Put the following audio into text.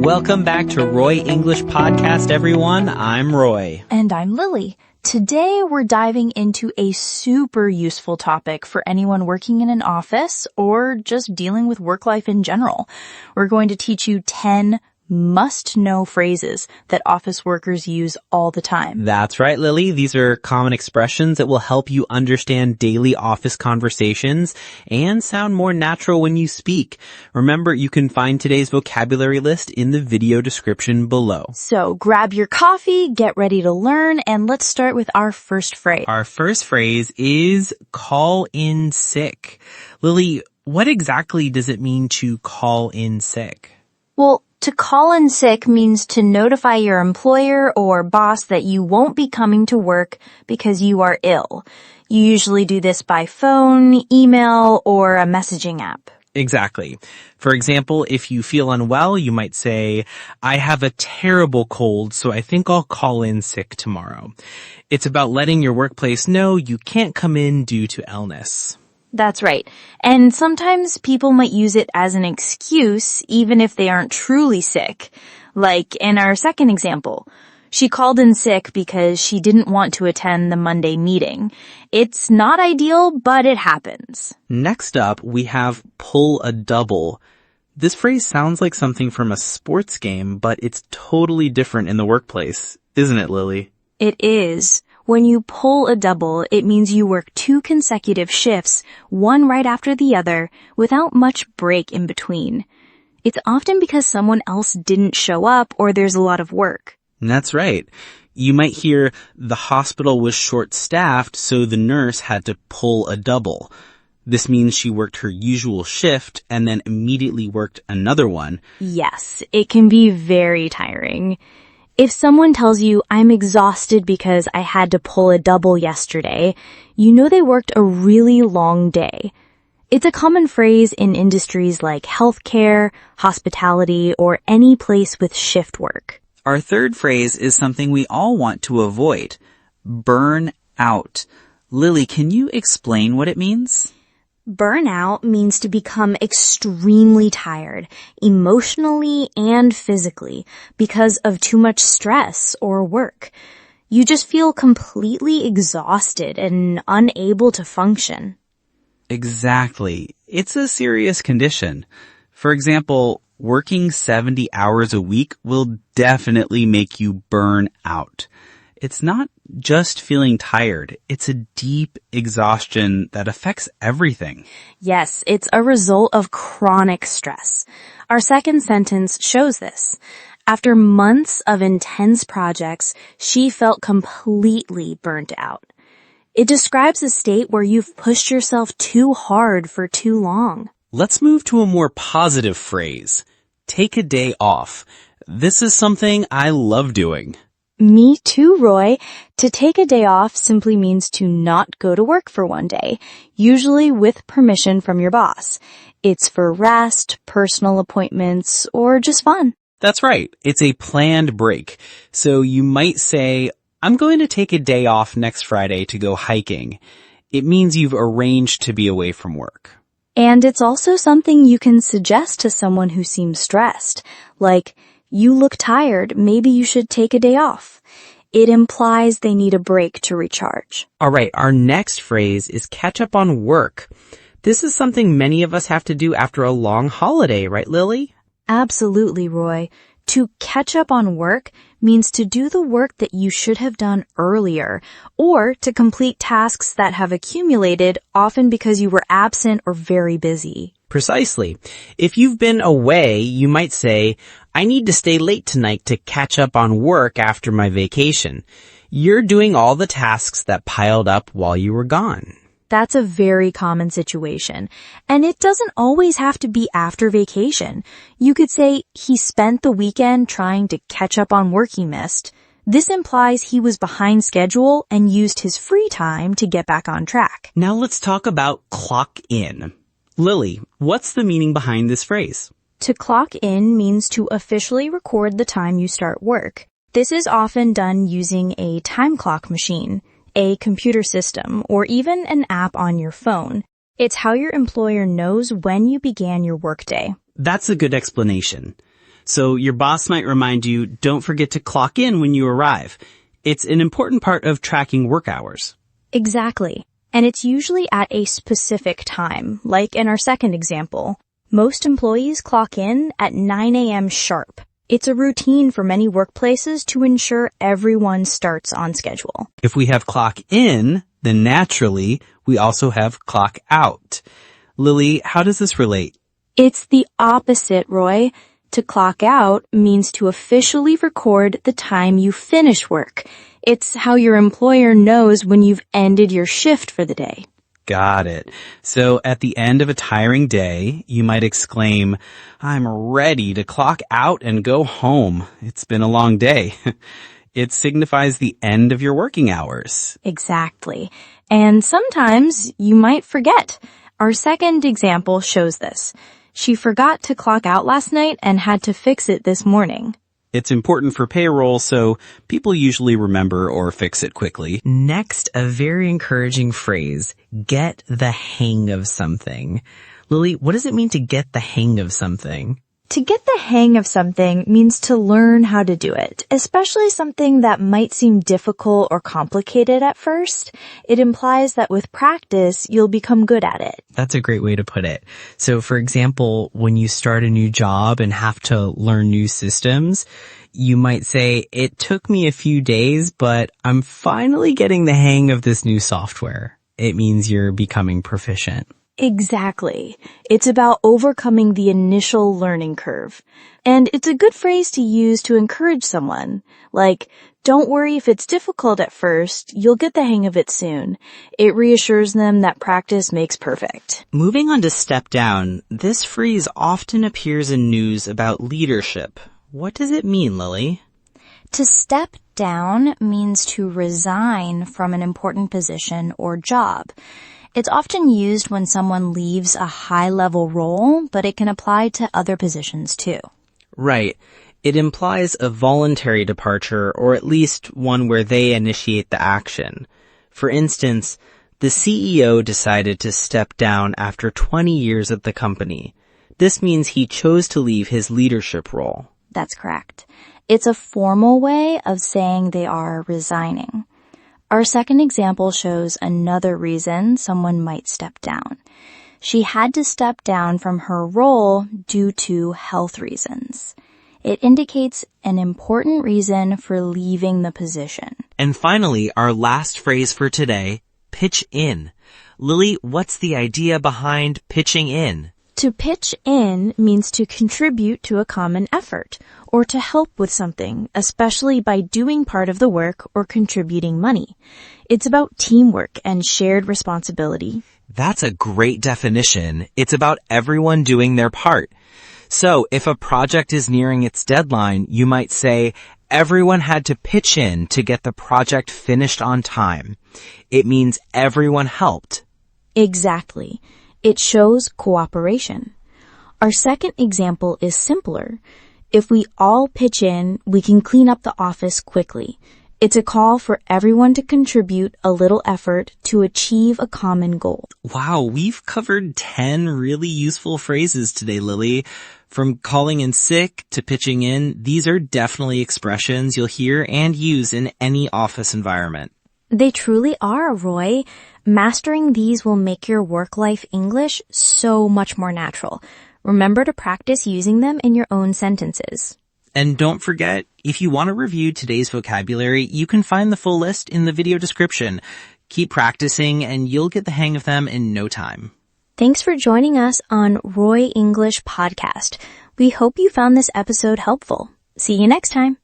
Welcome back to Roy English Podcast, everyone. I'm Roy. And I'm Lily. Today, we're diving into a super useful topic for anyone working in an office or just dealing with work life in general. We're going to teach you 10 must-know phrases that office workers use all the time. That's right, Lily. These are common expressions that will help you understand daily office conversations and sound more natural when you speak. Remember, you can find today's vocabulary list in the video description below. So grab your coffee, get ready to learn, and let's start with our first phrase. Our first phrase is call in sick. Lily, what exactly does it mean to call in sick? Well, to call in sick means to notify your employer or boss that you won't be coming to work because you are ill. You usually do this by phone, email, or a messaging app. Exactly. For example, if you feel unwell, you might say, I have a terrible cold, so I think I'll call in sick tomorrow. It's about letting your workplace know you can't come in due to illness. That's right. And sometimes people might use it as an excuse even if they aren't truly sick. Like in our second example, she called in sick because she didn't want to attend the Monday meeting. It's not ideal, but it happens. Next up, we have pull a double. This phrase sounds like something from a sports game, but it's totally different in the workplace, isn't it, Lily? It is. When you pull a double, it means you work 2 consecutive shifts, one right after the other, without much break in between. It's often because someone else didn't show up or there's a lot of work. That's right. You might hear the hospital was short-staffed, so the nurse had to pull a double. This means she worked her usual shift and then immediately worked another one. Yes, it can be very tiring. If someone tells you, I'm exhausted because I had to pull a double yesterday, you know they worked a really long day. It's a common phrase in industries like healthcare, hospitality, or any place with shift work. Our third phrase is something we all want to avoid. Burn out. Lily, can you explain what it means? Burnout means to become extremely tired, emotionally and physically, because of too much stress or work. You just feel completely exhausted and unable to function. Exactly. It's a serious condition. For example, working 70 hours a week will definitely make you burn out. It's not just feeling tired. It's a deep exhaustion that affects everything. Yes, it's a result of chronic stress. Our second sentence shows this. After months of intense projects, she felt completely burnt out. It describes a state where you've pushed yourself too hard for too long. Let's move to a more positive phrase. Take a day off. This is something I love doing. Me too, Roy. To take a day off simply means to not go to work for one day, usually with permission from your boss. It's for rest, personal appointments, or just fun. That's right. It's a planned break. So you might say, I'm going to take a day off next Friday to go hiking. It means you've arranged to be away from work. And it's also something you can suggest to someone who seems stressed, like, you look tired, maybe you should take a day off. It implies they need a break to recharge. All right, our next phrase is catch up on work. This is something many of us have to do after a long holiday, right, Lily? Absolutely, Roy. To catch up on work means to do the work that you should have done earlier, or to complete tasks that have accumulated, often because you were absent or very busy. Precisely. If you've been away, you might say, I need to stay late tonight to catch up on work after my vacation. You're doing all the tasks that piled up while you were gone. That's a very common situation. And it doesn't always have to be after vacation. You could say he spent the weekend trying to catch up on work he missed. This implies he was behind schedule and used his free time to get back on track. Now let's talk about clock in. Lily, what's the meaning behind this phrase? To clock in means to officially record the time you start work. This is often done using a time clock machine, a computer system, or even an app on your phone. It's how your employer knows when you began your workday. That's a good explanation. So your boss might remind you, don't forget to clock in when you arrive. It's an important part of tracking work hours. Exactly. And it's usually at a specific time, like in our second example. Most employees clock in at 9 a.m. sharp. It's a routine for many workplaces to ensure everyone starts on schedule. If we have clock in, then naturally, we also have clock out. Lily, how does this relate? It's the opposite, Roy. To clock out means to officially record the time you finish work. It's how your employer knows when you've ended your shift for the day. Got it. So at the end of a tiring day, you might exclaim, I'm ready to clock out and go home. It's been a long day. It signifies the end of your working hours. Exactly. And sometimes you might forget. Our second example shows this. She forgot to clock out last night and had to fix it this morning. It's important for payroll, so people usually remember or fix it quickly. Next, a very encouraging phrase, get the hang of something. Lily, what does it mean to get the hang of something? To get the hang of something means to learn how to do it, especially something that might seem difficult or complicated at first. It implies that with practice, you'll become good at it. That's a great way to put it. So, for example, when you start a new job and have to learn new systems, you might say, it took me a few days, but I'm finally getting the hang of this new software. It means you're becoming proficient. Exactly. It's about overcoming the initial learning curve. And it's a good phrase to use to encourage someone. Like, don't worry if it's difficult at first, you'll get the hang of it soon. It reassures them that practice makes perfect. Moving on to step down, this phrase often appears in news about leadership. What does it mean, Lily? To step down means to resign from an important position or job. It's often used when someone leaves a high-level role, but it can apply to other positions too. Right. It implies a voluntary departure, or at least one where they initiate the action. For instance, the CEO decided to step down after 20 years at the company. This means he chose to leave his leadership role. That's correct. It's a formal way of saying they are resigning. Our second example shows another reason someone might step down. She had to step down from her role due to health reasons. It indicates an important reason for leaving the position. And finally, our last phrase for today, pitch in. Lily, what's the idea behind pitching in? To pitch in means to contribute to a common effort or to help with something, especially by doing part of the work or contributing money. It's about teamwork and shared responsibility. That's a great definition. It's about everyone doing their part. So if a project is nearing its deadline, you might say, everyone had to pitch in to get the project finished on time. It means everyone helped. Exactly. It shows cooperation. Our second example is simpler. If we all pitch in, we can clean up the office quickly. It's a call for everyone to contribute a little effort to achieve a common goal. Wow, we've covered 10 really useful phrases today, Lily. From calling in sick to pitching in, these are definitely expressions you'll hear and use in any office environment. They truly are, Roy. Mastering these will make your work-life English so much more natural. Remember to practice using them in your own sentences. And don't forget, if you want to review today's vocabulary, you can find the full list in the video description. Keep practicing and you'll get the hang of them in no time. Thanks for joining us on Roy English Podcast. We hope you found this episode helpful. See you next time.